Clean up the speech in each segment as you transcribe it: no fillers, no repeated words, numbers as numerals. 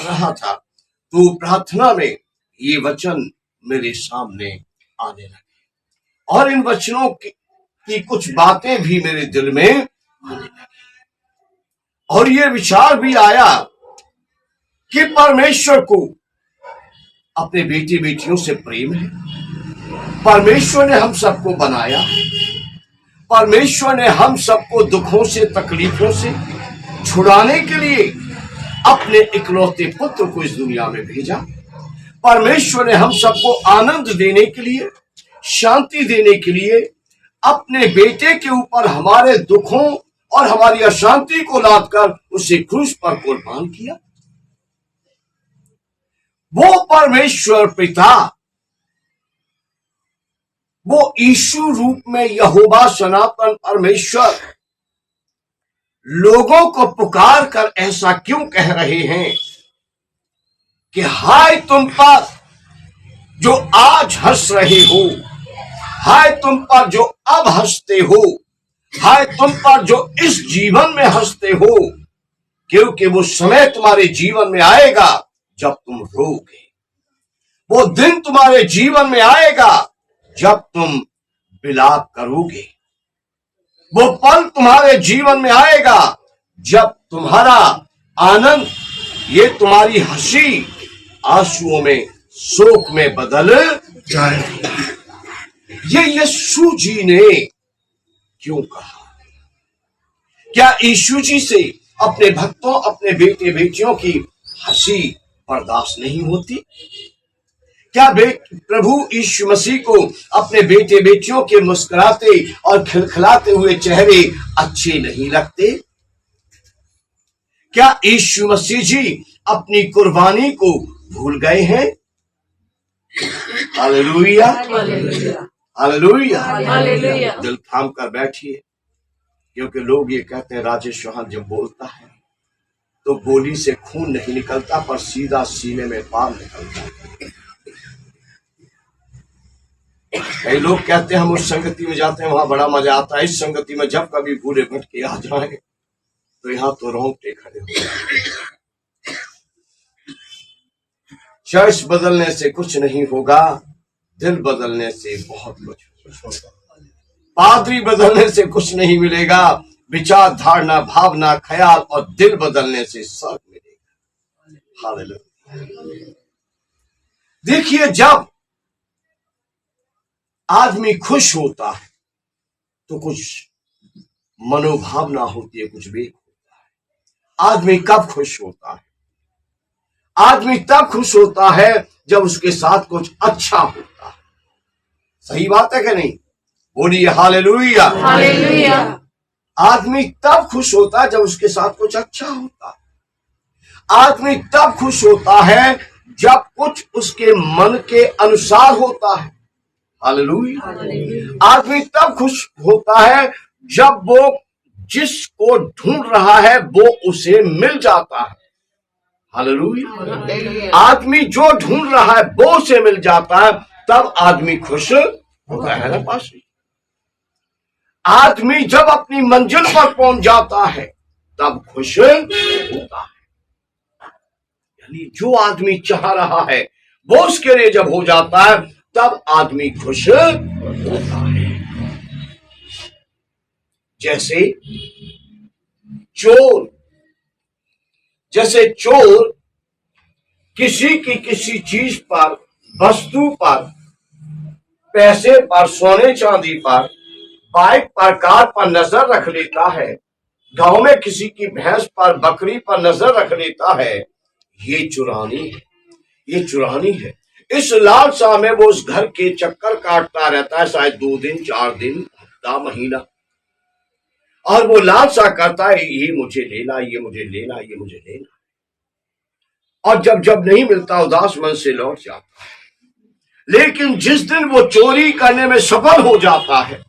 कर रहा था तो प्रार्थना में ये वचन मेरे सामने आने लगे और इन वचनों की कुछ बातें भी मेरे दिल में आने लगी और ये विचार भी आया कि परमेश्वर को अपने बेटे बेटियों से प्रेम है। परमेश्वर ने हम सबको बनाया, परमेश्वर ने हम सबको दुखों से तकलीफों से छुड़ाने के लिए अपने इकलौते पुत्र को इस दुनिया में भेजा। परमेश्वर ने हम सबको आनंद देने के लिए, शांति देने के लिए अपने बेटे के ऊपर हमारे दुखों और हमारी अशांति को लादकर उसे क्रूस पर कुर्बान किया। वो परमेश्वर पिता, वो यीशु रूप में यहोवा सनातन परमेश्वर लोगों को पुकार कर ऐसा क्यों कह रहे हैं कि हाय तुम पर जो आज हंस रहे हो, हाय तुम पर जो अब हंसते हो, हाय तुम पर जो इस जीवन में हंसते हो, क्योंकि वो समय तुम्हारे जीवन में आएगा जब तुम रोगे। वो दिन तुम्हारे जीवन में आएगा जब तुम विलाप करोगे। वो पल तुम्हारे जीवन में आएगा जब तुम्हारा आनंद, ये तुम्हारी हंसी आंसुओं में, शोक में बदल जाएगा। ये यीशु जी ने क्यों कहा? क्या यीशु जी से अपने भक्तों, अपने बेटे बेटियों की हंसी बर्दाश्त नहीं होती? क्या प्रभु यीशु मसीह को अपने बेटे बेटियों के मुस्कुराते और खिलखिलाते हुए चेहरे अच्छे नहीं लगते? क्या यीशु मसीह जी अपनी कुर्बानी को भूल गए हैं? Hallelujah, hallelujah, hallelujah. दिल थाम कर बैठिए, क्योंकि लोग ये कहते हैं राजेश चौहान जब बोलता है तो गोली से खून नहीं निकलता पर सीधा सीने में पार निकलता है। कई लोग कहते हैं हम उस संगति में जाते हैं वहां बड़ा मजा आता है, इस संगति में जब कभी भूले भटके आ जाए तो यहाँ तो रोंगटे खड़े हो जाते। चर्च बदलने से कुछ नहीं होगा, दिल बदलने से बहुत कुछ होगा। पादरी बदलने से कुछ नहीं मिलेगा, विचार, धारणा, भावना, ख्याल और दिल बदलने से सब मिलेगा। हालेलुया। देखिए, जब आदमी खुश होता है तो कुछ मनोभावना होती है, कुछ वेग होता है। आदमी कब खुश होता है? आदमी तब खुश होता है जब उसके साथ कुछ अच्छा होता है। सही बात है कि नहीं? बोलिए हालेलुया, हालेलुया। आदमी तब खुश होता है जब उसके साथ कुछ अच्छा होता है। आदमी तब खुश होता है जब कुछ उसके मन के अनुसार होता है। हालेलुया। आदमी तब खुश होता है जब वो जिसको ढूंढ रहा है वो उसे मिल जाता है। हालेलुया। आदमी जो ढूंढ रहा है वो उसे मिल जाता है, तब आदमी खुश होता है ना पास। आदमी जब अपनी मंजिल पर पहुंच जाता है तब खुश होता है। यानी जो आदमी चाह रहा है वो उसके लिए जब हो जाता है तब आदमी खुश होता है। जैसे चोर किसी की किसी चीज पर, वस्तु पर, पैसे पर, सोने चांदी पर, बाइक पर, कार पर नजर रख लेता है, गांव में किसी की भैंस पर, बकरी पर नजर रख लेता है, ये चुरानी है, ये चुरानी है। इस लालसा में वो उस घर के चक्कर काटता रहता है, शायद 2 दिन, 4 दिन, हफ्ता, महीना, और वो लालसा करता है ये मुझे लेना, ये मुझे लेना, ये मुझे लेना, और जब जब नहीं मिलता उदास मन से लौट जाता है। लेकिन जिस दिन वो चोरी करने में सफल हो जाता है,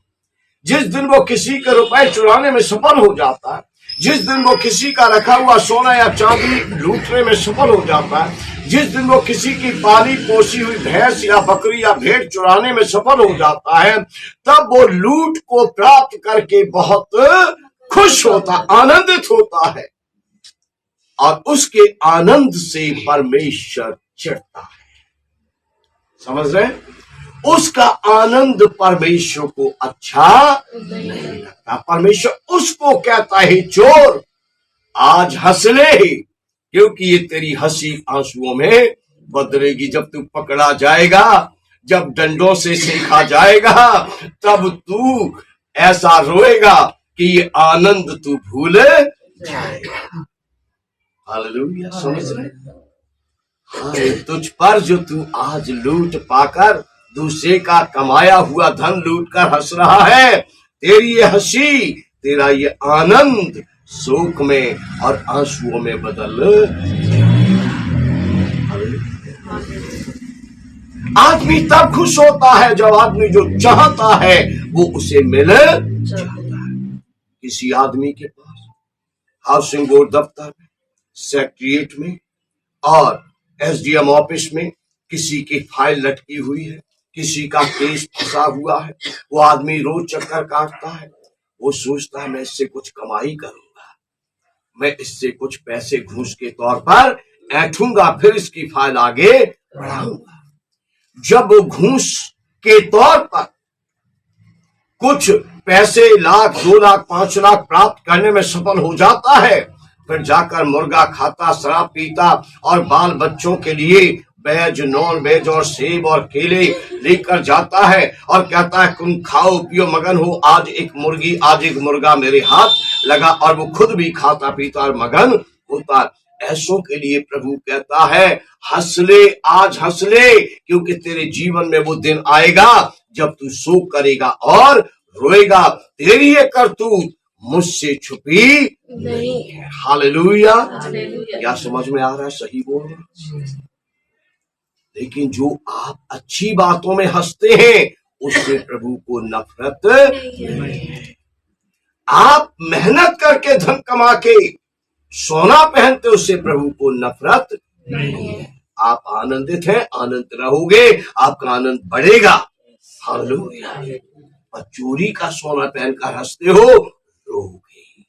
जिस दिन वो किसी के रुपए चुराने में सफल हो जाता है, जिस दिन वो किसी का रखा हुआ सोना या चांदी लूटने में सफल हो जाता है, जिस दिन वो किसी की पाली पोसी हुई भैंस या बकरी या भेड़ चुराने में सफल हो जाता है, तब वो लूट को प्राप्त करके बहुत खुश होता, आनंदित होता है। और उसके आनंद से परमेश्वर चिढ़ता है। समझ रहे हैं? उसका आनंद परमेश्वर को अच्छा नहीं लगता। परमेश्वर उसको कहता है, चोर आज हंस ले, क्योंकि ये तेरी हंसी आंसुओं में बदलेगी। जब तू पकड़ा जाएगा, जब डंडों से सेका जाएगा, तब तू ऐसा रोएगा कि ये आनंद तू भूल जाएगा। हालेलुया। समझ रहे? हाय तुझ पर जो तू आज लूट पाकर दूसरे का कमाया हुआ धन लूट कर हंस रहा है, तेरी ये हंसी, तेरा ये आनंद शोक में और आंसुओं में बदल। आदमी तब खुश होता है जब आदमी जो चाहता है वो उसे मिल जाता है। किसी आदमी के पास हाउसिंग बोर्ड दफ्तर में, सेक्रेटरिएट में और एसडीएम ऑफिस में किसी की फाइल लटकी हुई है, किसी का केस फंसा हुआ है, वो आदमी रोज चक्कर काटता है। वो सोचता है मैं इससे कुछ कमाई करूंगा, मैं इससे कुछ पैसे घूस के तौर पर ऐंठूंगा, फिर इसकी फाइल आगे बढ़ाऊंगा। जब वो घूस के तौर पर कुछ पैसे, लाख, 2 लाख, 5 लाख प्राप्त करने में सफल हो जाता है, फिर जाकर मुर्गा खाता, शराब पीता और बाल बच्चों के लिए वेज, नॉन वेज और सेब और केले लेकर जाता है और कहता है तुम खाओ पियो मगन हो, आज एक मुर्गी, आज एक मुर्गा मेरे हाथ लगा, और वो खुद भी खाता पीता और मगन होता। ऐसों के लिए प्रभु कहता है हंस ले, आज हंस ले, क्योंकि तेरे जीवन में वो दिन आएगा जब तू शोक करेगा और रोएगा। तेरी ये करतूत मुझसे छुपी नहीं है। हालेलुया। क्या समझ में आ रहा है? सही बोल रहा है। लेकिन जो आप अच्छी बातों में हंसते हैं उससे प्रभु को नफरत नहीं है। आप मेहनत करके धन कमा के सोना पहनते, उससे प्रभु को नफरत नहीं है। आप आनंदित हैं, आनंद रहोगे, आपका आनंद बढ़ेगा। हालेलुया। और चोरी का सोना पहनकर हंसते हो, रोगे।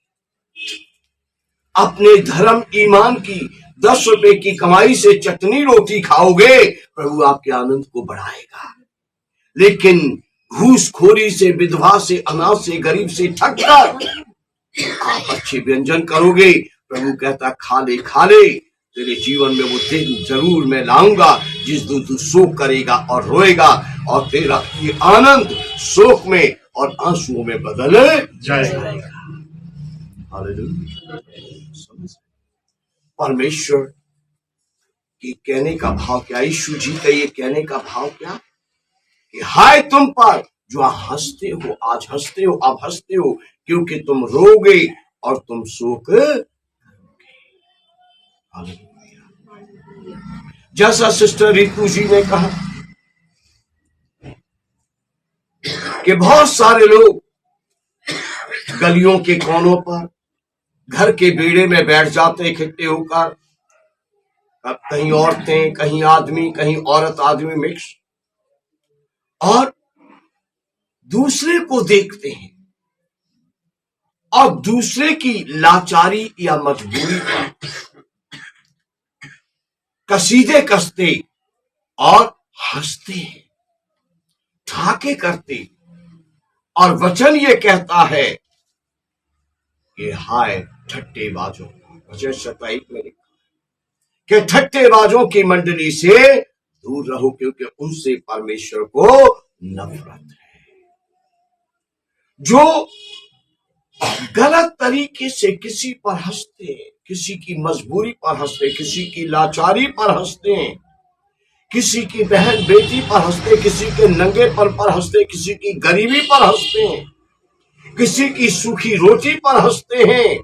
अपने धर्म ईमान की 10 रुपए की कमाई से चटनी रोटी खाओगे, प्रभु आपके आनंद को बढ़ाएगा। लेकिन घूसखोरी से, विधवा से, अनाथ से, गरीब से ठगकर आप अच्छे व्यंजन करोगे, प्रभु कहता खा ले, खा ले, तेरे जीवन में वो दिन जरूर मैं लाऊंगा जिस दिन तू शोक करेगा और रोएगा, और तेरा ये आनंद शोक में और आंसुओं में बदल जाएगा। हालेलुया। परमेश्वर के कहने का भाव क्या? यीशु जी का ये कहने का भाव क्या कि हाय तुम पर जो हंसते हो, आज हंसते हो, अब हंसते हो, क्योंकि तुम रोगे और तुम शोक करोगे। जैसा सिस्टर रितु जी ने कहा कि बहुत सारे लोग गलियों के कोनों पर, घर के बेड़े में बैठ जाते इकट्ठे होकर, कहीं औरतें, कहीं आदमी, कहीं औरत आदमी मिक्स, और दूसरे को देखते हैं और दूसरे की लाचारी या मजबूरी पर कसीदे कसते और हंसते हैं, ठाके करते, और वचन ये कहता है कि हाय ठट्टेबाजों, वचन 27 में लिखा कि ठट्टेबाजों की मंडली से दूर रहो, क्योंकि उनसे परमेश्वर को नफरत है। जो गलत तरीके से किसी पर हंसते हैं, किसी की मजबूरी पर हंसते, किसी की लाचारी पर हंसते हैं, किसी की बहन बेटी पर हंसते, किसी के नंगेपन पर हंसते, किसी की गरीबी पर हंसते हैं, किसी की सूखी रोटी पर हंसते हैं,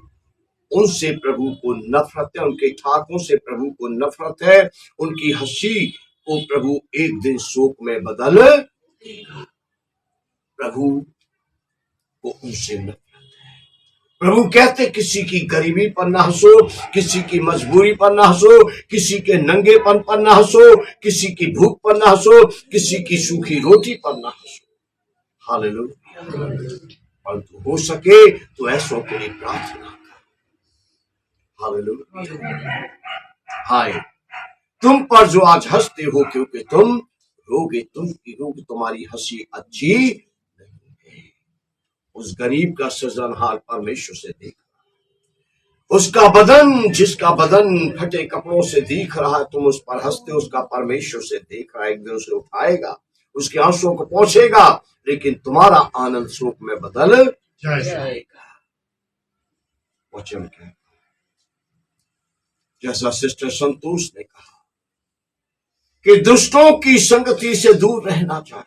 उनसे प्रभु को नफरत है। उनके ठाकों से प्रभु को नफरत है। उनकी हंसी को प्रभु एक दिन शोक में बदल देगा। प्रभु को उनसे नफरत है। प्रभु कहते किसी की गरीबी पर ना हंसो, किसी की मजबूरी पर ना हंसो, किसी के नंगेपन पर ना हंसो, किसी की भूख पर ना हंसो, किसी की सूखी रोटी पर ना हंसो। हालेलुया। परंतु हो सके तो ऐसों के लिए प्रार्थना कर। हालेलुया। हाय तुम पर जो आज हंसते हो, क्योंकि तुम रोगे, क्योंकि तुम्हारी हंसी अच्छी नहीं है। उस गरीब का सृजनहार परमेश्वर से देख, उसका बदन, जिसका बदन फटे कपड़ों से दिख रहा है, तुम उस पर हंसते, उसका परमेश्वर से देख रहा है। एक दिन उसे उठाएगा, उसके आंसुओं को पहुंचेगा, लेकिन तुम्हारा आनंद शोक में बदल जाएगा। वचन क्या, जैसा सिस्टर संतोष ने कहा कि दुष्टों की संगति से दूर रहना चाहिए।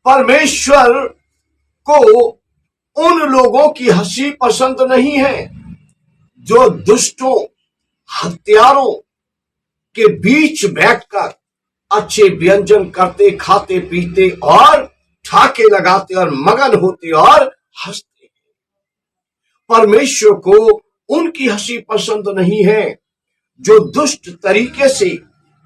परमेश्वर को उन लोगों की हंसी पसंद नहीं है जो दुष्टों, हत्यारों के बीच बैठकर अच्छे व्यंजन करते, खाते पीते और ठाके लगाते और मगन होते और हंसते। परमेश्वर को उनकी हंसी पसंद नहीं है जो दुष्ट तरीके से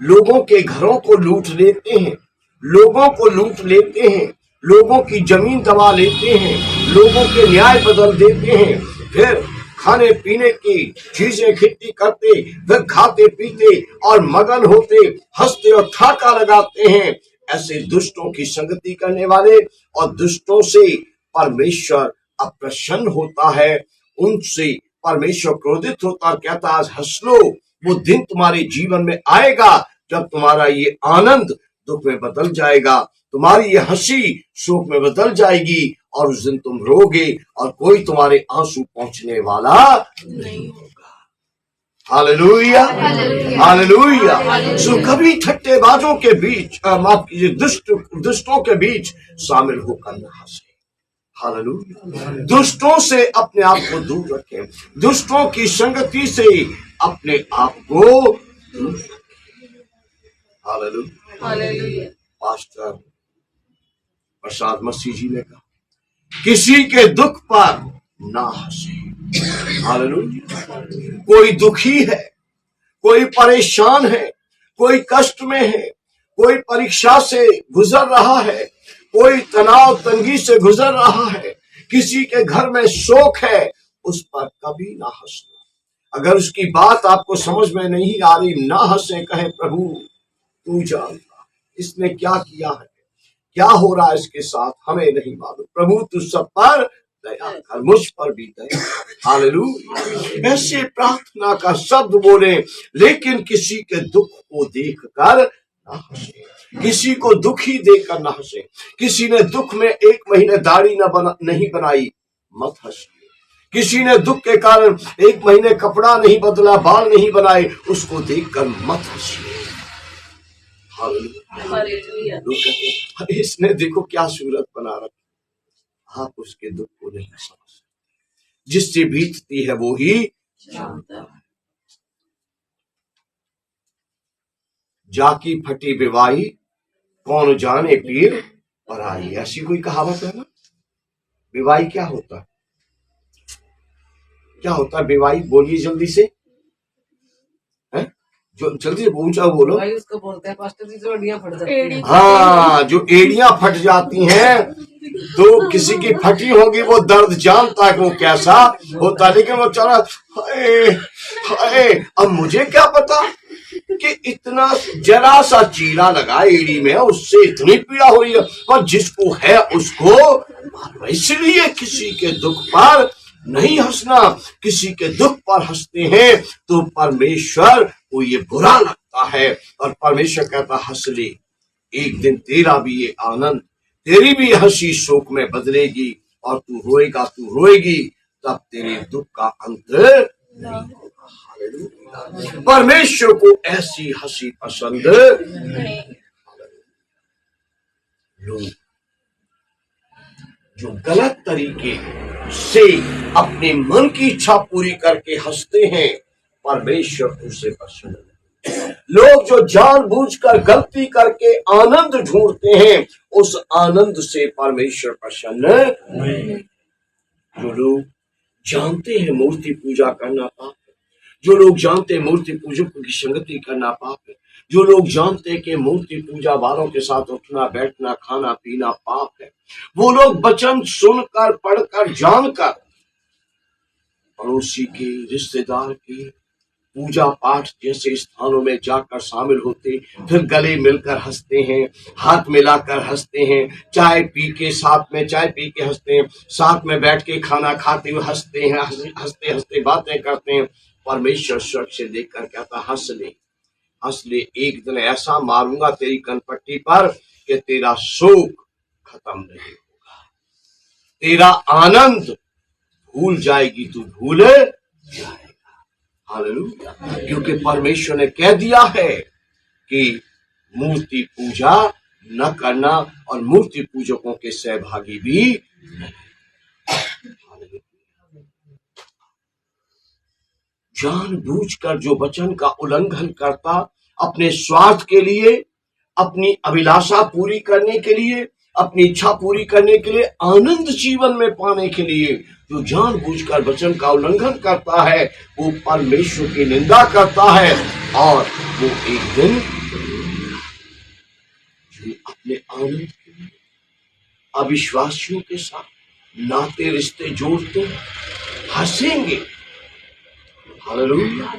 लोगों के घरों को लूट लेते हैं, लोगों को लूट लेते हैं, लोगों की जमीन दबा लेते हैं, लोगों के न्याय बदल देते हैं, फिर खाने पीने की चीजें इकट्ठी करते, फिर खाते पीते और मगन होते, हंसते और ठाका लगाते हैं। ऐसे दुष्टों की संगति करने वाले और दुष्टों से परमेश्वर अप्रसन्न होता है। उनसे परमेश्वर क्रोधित होता और कहता आज हंस लो। वो दिन तुम्हारे जीवन में आएगा जब तुम्हारा ये आनंद दुख में बदल जाएगा, तुम्हारी ये हंसी शोक में बदल जाएगी, और उस दिन तुम रोगे और कोई तुम्हारे आंसू पहुंचने वाला नहीं होगा। Hallelujah, hallelujah. सो कभी ठट्टेबाजों के बीच, माफ कीजिए, दुष्टों के बीच शामिल होकर न हंसे। हालेलुया। दुष्टों से अपने आप को दूर रखें, दुष्टों की संगति से अपने आप को दूर रखें। हालेलुया। पास्टर प्रसाद मसीह जी ने कहा किसी के दुख पर ना हंसे। हालेलुया। कोई दुखी है, कोई परेशान है, कोई कष्ट में है, कोई परीक्षा से गुजर रहा है, कोई तनाव तंगी से गुजर रहा है, किसी के घर में शोक है, उस पर कभी ना हंसना। अगर उसकी बात आपको समझ में नहीं आ रही, ना हंसे, कहे प्रभु तू जानता इसने क्या किया है, क्या हो रहा है इसके साथ, हमें नहीं मालूम। प्रभु तू सब पर दया कर, मुझ पर भी दया। हालेलुया। ऐसे प्रार्थना का शब्द बोले, लेकिन किसी के दुख को देखकर ना हंसे, किसी को दुखी देखकर ना हंसे। किसी ने दुख में 1 महीने दाढ़ी नहीं बनाई, मत हंसिए। किसी ने दुख के कारण 1 महीने कपड़ा नहीं बदला, बाल नहीं बनाए, उसको देखकर मत हंसिए। हालेलुया। इसने देखो क्या सूरत बना रखी, आप उसके दुख को नहीं समझ सकते। जिससे बीतती है वो ही जानता है। जाकी फटी विवाही कौन जाने पीर पराई, ऐसी कोई कहावत है ना। विवाही क्या होता है, क्या होता है विवाही? बोलिए जल्दी से, जो जल्दी से ऊंचा बोलो। उसको बोलते हैं पास्टर जी जो एड़ियां फट जाती हैं। हाँ, जो एड़ियां फट जाती हैं, तो किसी की फटी होगी, वो दर्द जानता है कि वो कैसा होता है, लेकिन वो चला हाय हाय। अब मुझे क्या पता कि इतना जरा सा चीरा लगा एड़ी में, उससे इतनी पीड़ा हो रही है, पर जिसको है उसको। इसलिए किसी के दुख पर नहीं हंसना। किसी के दुख पर हंसते हैं तो परमेश्वर को ये बुरा लगता है, और परमेश्वर कहता हंस ले, एक दिन तेरा भी ये आनंद, तेरी भी हंसी शोक में बदलेगी, और तू रोएगा, तू रोएगी, तब तेरे दुख का अंत नहीं होगा। परमेश्वर को ऐसी हंसी पसंद नहीं। लोग जो गलत तरीके से अपने मन की इच्छा पूरी करके हंसते हैं, परमेश्वर उसे पसंद नहीं। लोग जो जानबूझकर गलती करके आनंद ढूंढते हैं, उस आनंद से परमेश्वर प्रसन्न नहीं। जो लोग जानते हैं मूर्ति पूजा करना पाप है, जो लोग जानते हैं मूर्ति पूजकों की संगति करना पाप है, जो लोग जानते हैं कि मूर्ति पूजा वालों के साथ उठना बैठना खाना पीना पाप है, वो लोग वचन सुनकर पढ़कर जानकर पड़ोसी के, रिश्तेदार के पूजा पाठ जैसे स्थानों में जाकर शामिल होते, फिर गले मिलकर हंसते हैं, हाथ मिलाकर हंसते हैं, चाय पी के साथ में चाय पी के हंसते हैं, साथ में बैठ के खाना खाते हुए हंसते हैं, हंसते हंसते बातें करते हैं। परमेश्वर स्वर्ग से देखकर कहता हंस ले, एक दिन ऐसा मारूंगा तेरी कनपट्टी पर कि तेरा शोक खत्म नहीं होगा, तेरा आनंद भूल जाएगी, तू भूल जाएगा। हालेलुया। क्योंकि परमेश्वर ने कह दिया है कि मूर्ति पूजा न करना और मूर्ति पूजकों के सहभागी भी नहीं। जानबूझकर जो वचन का उल्लंघन करता, अपने स्वार्थ के लिए, अपनी अभिलाषा पूरी करने के लिए, अपनी इच्छा पूरी करने के लिए, आनंद जीवन में पाने के लिए जो जानबूझकर वचन का उल्लंघन करता है, वो परमेश्वर की निंदा करता है। और वो एक दिन जो अपने आनंद के लिए अविश्वासियों के साथ नाते रिश्ते जोड़ते हंसेंगे। हालेलुया।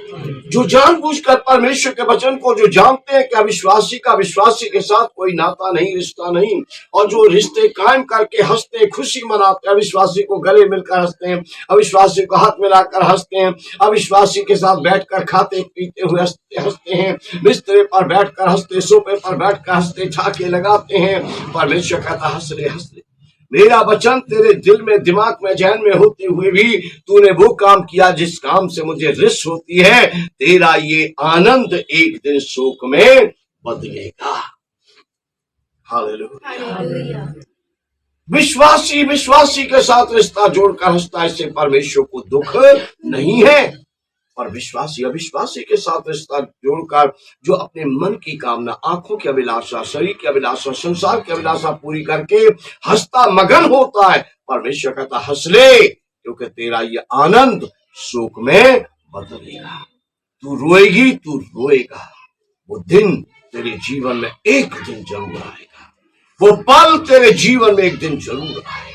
जो जानबूझकर परमेश्वर के वचन को जो जानते हैं कि अविश्वासी का विश्वासी के साथ कोई नाता नहीं, रिश्ता नहीं, और जो रिश्ते कायम करके हंसते हैं, खुशी मनाते हैं, अविश्वासी को गले मिलकर हंसते हैं, अविश्वासी को हाथ मिलाकर हंसते हैं, अविश्वासी के साथ बैठकर खाते पीते हुए हंसते हैं, बिस्तरे पर बैठकर हंसते, सोफे पर बैठकर हंसते, झाके लगाते हैं। परमेश्वर कहता हंस ले, हंस ले। मेरा वचन तेरे दिल में, दिमाग में, जहन में होते हुए भी तूने वो काम किया जिस काम से मुझे रिस होती है। तेरा ये आनंद एक दिन शोक में बदलेगा। हालेलुया। विश्वासी के साथ रिश्ता जोड़कर हंसता, इससे परमेश्वर को दुख नहीं है। और विश्वासी अविश्वासी के साथ रिश्ता जोड़कर जो अपने मन की कामना, आंखों की अभिलाषा, शरीर की अभिलाषा, संसार की अभिलाषा पूरी करके हंसता, मगन होता है, परमेश्वर कहता हंस ले, क्योंकि तेरा ये आनंद शोक में बदलेगा। तू रोएगी, तू रोएगा, वो दिन तेरे जीवन में एक दिन जरूर आएगा, वो पल तेरे जीवन में एक दिन जरूर आएगा।